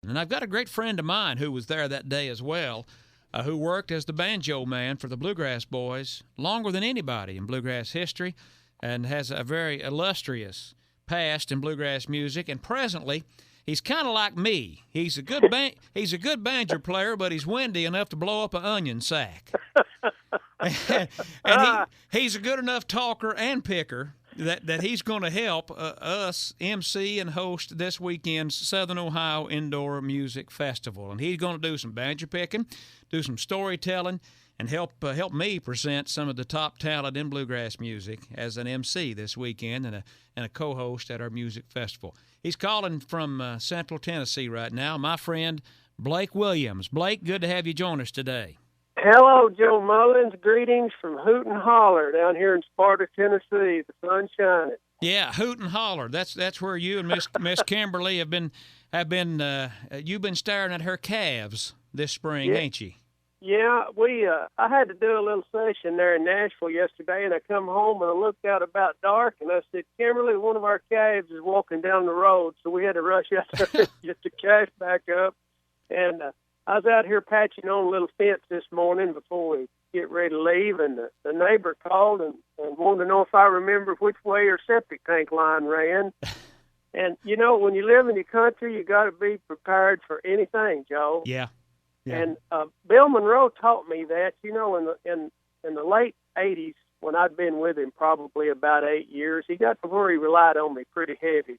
And I've got a great friend of mine who was there that day as well, who worked as the banjo man for the Bluegrass Boys longer than anybody in bluegrass history, and has a very illustrious past in bluegrass music. And presently, he's kind of like me. He's a good banjo player, but he's windy enough to blow up an onion sack. And he's a good enough talker and picker that he's going to help us MC and host this weekend's Southern Ohio Indoor Music Festival. And he's going to do some banjo picking, do some storytelling, and help me present some of the top talent in bluegrass music as an MC this weekend and a co-host at our music festival. He's calling from Central Tennessee right now, my friend Blake Williams. Blake, good to have you join us today. Hello, Joe Mullins. Greetings from Hoot and Holler down here in Sparta, Tennessee. The sun's shining. Yeah, Hoot and Holler. That's where you and Miss Kimberly have been. You've been staring at her calves this spring, ain't you? Yeah, I had to do a little session there in Nashville yesterday, and I come home and I looked out about dark, and I said, Kimberly, one of our calves is walking down the road, so we had to rush out there just to catch back up. And I was out here patching on a little fence this morning before we get ready to leave, and the neighbor called and wanted to know if I remember which way her septic tank line ran. And, you know, when you live in the country, you got to be prepared for anything, Joe. Yeah. And Bill Monroe taught me that, you know, in the late 80s, when I'd been with him probably about 8 years, he got to where he relied on me pretty heavy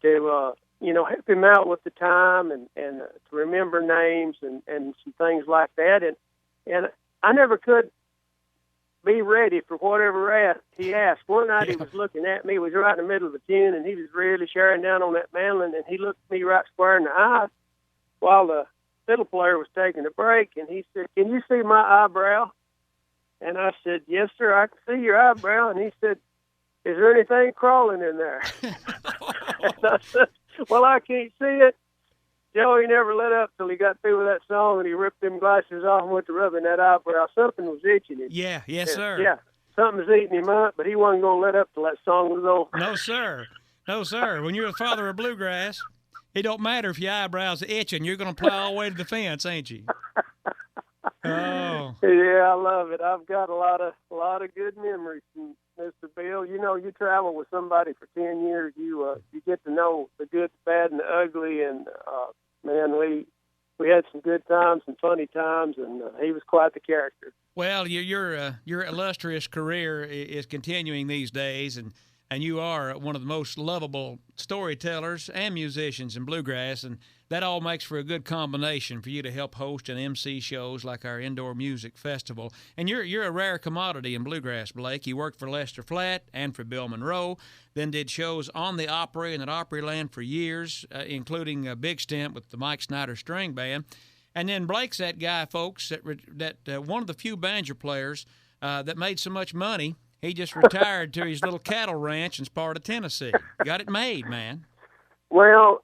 to you know, help him out with the time and to remember names and some things like that. And I never could be ready for whatever he asked. One night he was looking at me, was right in the middle of a tune, and he was really sharing down on that mandolin, and he looked me right square in the eye while the fiddle player was taking a break, and he said, "Can you see my eyebrow?" And I said, "Yes, sir, I can see your eyebrow." And he said, "Is there anything crawling in there?" And I said, "Well, I can't see it." Joe, he never let up till he got through with that song, and he ripped them glasses off and went to rubbing that eyebrow. Something was itching him. Yeah, yes, sir. Yeah, something was eating him up, but he wasn't going to let up till that song was over. No, sir. No, sir. When you're the father of bluegrass, it don't matter if your eyebrow's itching. You're going to plow all the way to the fence, ain't you? Oh. Yeah, I love it. I've got a lot of good memories from Mr. Bill. You know, you travel with somebody for 10 years, you get to know the good, the bad, and the ugly. And man, we had some good times and funny times, and he was quite the character. Well, your illustrious career is continuing these days, and you are one of the most lovable storytellers and musicians in bluegrass, and that all makes for a good combination for you to help host and MC shows like our Indoor Music Festival. And you're a rare commodity in bluegrass, Blake. You worked for Lester Flatt and for Bill Monroe, then did shows on the Opry and at Opryland for years, including a big stint with the Mike Snyder String Band. And then Blake's that guy, folks, that one of the few banjo players that made so much money, he just retired to his little cattle ranch in Sparta, Tennessee. Got it made, man. Well,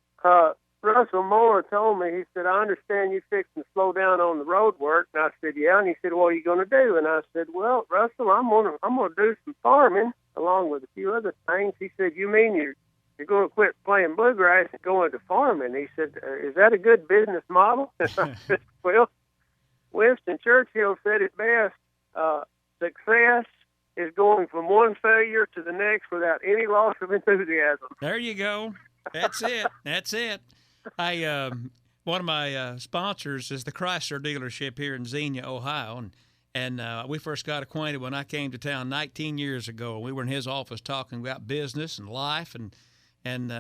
Russell Moore told me, he said, "I understand you fixing to slow down on the road work." And I said, "Yeah." And he said, "What are you going to do?" And I said, "Well, Russell, I'm gonna do some farming along with a few other things." He said, "You mean you're going to quit playing bluegrass and go into farming?" He said, "Is that a good business model?" And I said, "Well, Winston Churchill said it best. Success is going from one failure to the next without any loss of enthusiasm." There you go. That's it. That's it. One of my sponsors is the Chrysler dealership here in Xenia, Ohio, and we first got acquainted when I came to town 19 years ago. We were in his office talking about business and life, and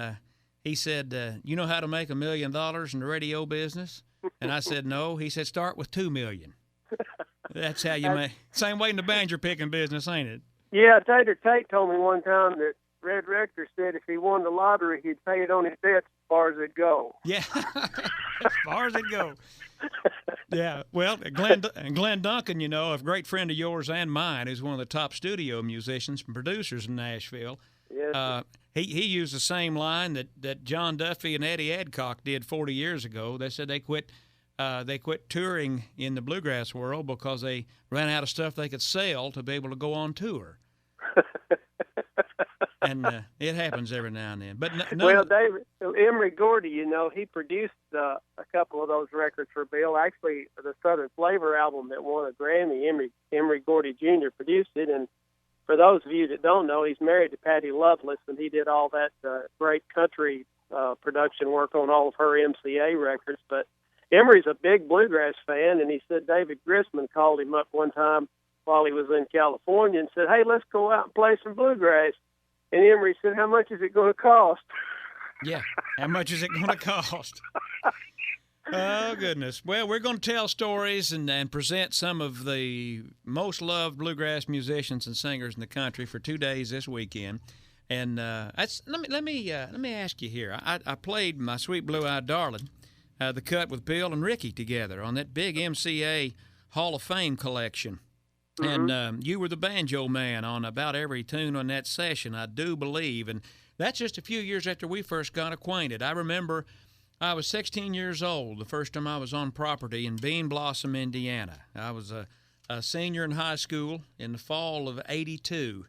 he said, "You know how to make $1 million in the radio business?" And I said, "No." He said, "Start with $2 million." That's how you make. Same way in the banjo picking business, ain't it? Yeah, Tater Tate told me one time that Red Rector said if he won the lottery, he'd pay it on his debts as far as it'd go. Yeah, as far as it go. Yeah, well, Glenn Duncan, you know, a great friend of yours and mine, who's one of the top studio musicians and producers in Nashville. Yes. He used the same line that John Duffy and Eddie Adcock did 40 years ago. They said they quit touring in the bluegrass world because they ran out of stuff they could sell to be able to go on tour. and it happens every now and then. But well, David, Emery Gordy, he produced a couple of those records for Bill. Actually, the Southern Flavor album that won a Grammy, Emery Gordy Jr. produced it. And for those of you that don't know, he's married to Patty Loveless, and he did all that great country production work on all of her MCA records. But Emery's a big bluegrass fan, and he said David Grisman called him up one time while he was in California and said, "Hey, let's go out and play some bluegrass." And Emery said, "How much is it going to cost?" Yeah, how much is it going to cost? Oh, goodness. Well, we're going to tell stories and present some of the most loved bluegrass musicians and singers in the country for 2 days this weekend. And let me ask you here. I played My Sweet Blue-Eyed Darling, the cut with Bill and Ricky together on that big MCA Hall of Fame collection. Mm-hmm. And you were the banjo man on about every tune on that session, I do believe. And that's just a few years after we first got acquainted. I remember I was 16 years old the first time I was on property in Bean Blossom, Indiana. I was a senior in high school in the fall of '82.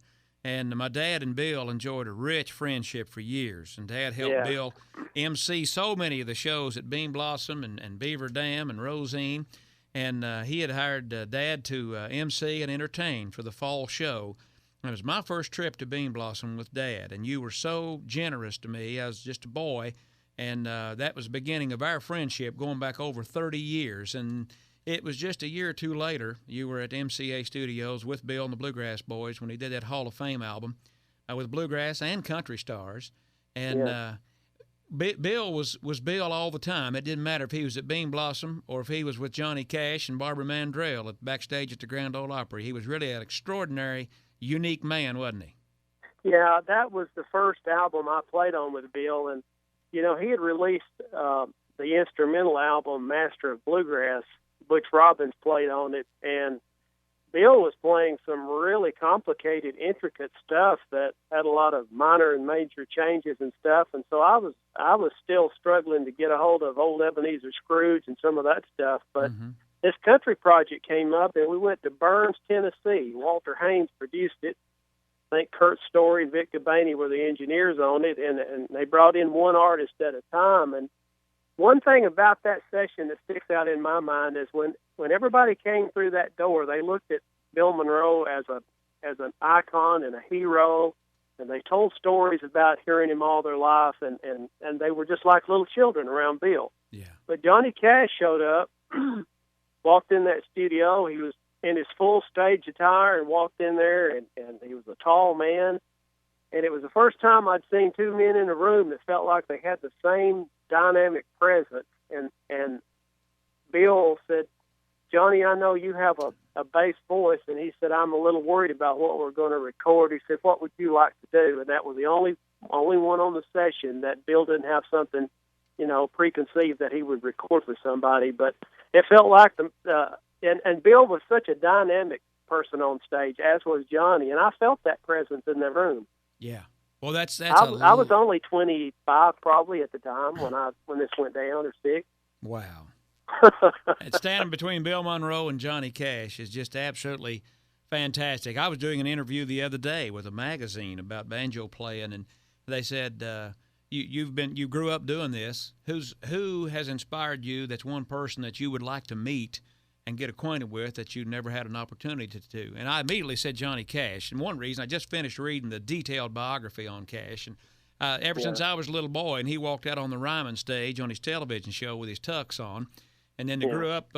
And my dad and Bill enjoyed a rich friendship for years. And Dad helped Bill MC so many of the shows at Bean Blossom and Beaver Dam and Rosine. And he had hired Dad to MC and entertain for the fall show. And it was my first trip to Bean Blossom with Dad. And you were so generous to me. I was just a boy. And that was the beginning of our friendship going back over 30 years. And it was just a year or two later, you were at MCA Studios with Bill and the Bluegrass Boys when he did that Hall of Fame album with bluegrass and country stars. And Bill was Bill all the time. It didn't matter if he was at Bean Blossom or if he was with Johnny Cash and Barbara Mandrell backstage at the Grand Ole Opry. He was really an extraordinary, unique man, wasn't he? Yeah, that was the first album I played on with Bill. And, he had released the instrumental album Master of Bluegrass. Butch Robbins played on it, and Bill was playing some really complicated, intricate stuff that had a lot of minor and major changes and stuff. And so I was still struggling to get a hold of old Ebenezer Scrooge and some of that stuff. But this country project came up, and we went to Burns, Tennessee. Walter Haynes produced it. I think Kurt Story and Vic Debaney were the engineers on it, and they brought in one artist at a time. And one thing about that session that sticks out in my mind is when everybody came through that door, they looked at Bill Monroe as an icon and a hero, and they told stories about hearing him all their life, and they were just like little children around Bill. Yeah. But Johnny Cash showed up, walked in that studio. He was in his full stage attire and walked in there, and he was a tall man. And it was the first time I'd seen two men in a room that felt like they had the same dynamic presence. And Bill said, "Johnny, I know you have a bass voice." And he said, "I'm a little worried about what we're going to record." He said, "What would you like to do?" And that was the only one on the session that Bill didn't have something, preconceived that he would record with somebody. But it felt like and Bill was such a dynamic person on stage, as was Johnny. And I felt that presence in the room. Yeah. Well, that's I was only 25 probably at the time when this went down, or 6. Wow. Standing between Bill Monroe and Johnny Cash is just absolutely fantastic. I was doing an interview the other day with a magazine about banjo playing, and they said, you grew up doing this. Who has inspired you? That's one person that you would like to meet and get acquainted with that you never had an opportunity to do. And I immediately said Johnny Cash. And one reason, I just finished reading the detailed biography on Cash. And ever since I was a little boy, and he walked out on the Ryman stage on his television show with his tux on. And then they grew up,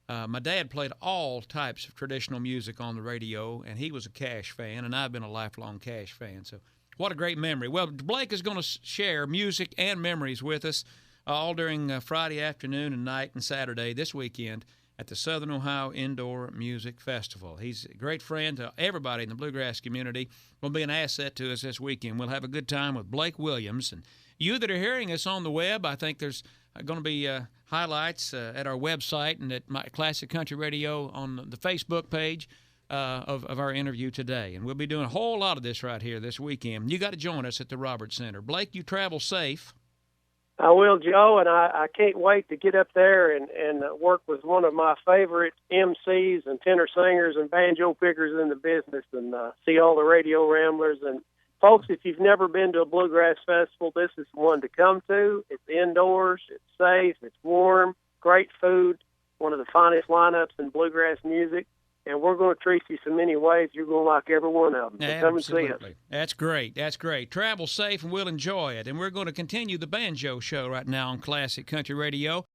my dad played all types of traditional music on the radio, and he was a Cash fan, and I've been a lifelong Cash fan. So what a great memory. Well, Blake is going to share music and memories with us all during Friday afternoon and night and Saturday this weekend at the Southern Ohio Indoor Music Festival. He's a great friend to everybody in the bluegrass community. Will be an asset to us this weekend. We'll have a good time with Blake Williams. And you that are hearing us on the web, I think there's going to be highlights at our website and at my Classic Country Radio on the Facebook page of our interview today. And we'll be doing a whole lot of this right here this weekend. You got to join us at the Roberts Center. Blake, you travel safe. I will, Joe, and I can't wait to get up there and work with one of my favorite MCs and tenor singers and banjo pickers in the business, and see all the radio ramblers and folks, if you've never been to a bluegrass festival, this is one to come to. It's indoors, it's safe, it's warm, great food, one of the finest lineups in bluegrass music. And we're going to treat you so many ways, you're going to like every one of them. So come and see us. That's great. That's great. Travel safe, and we'll enjoy it. And we're going to continue the banjo show right now on Classic Country Radio.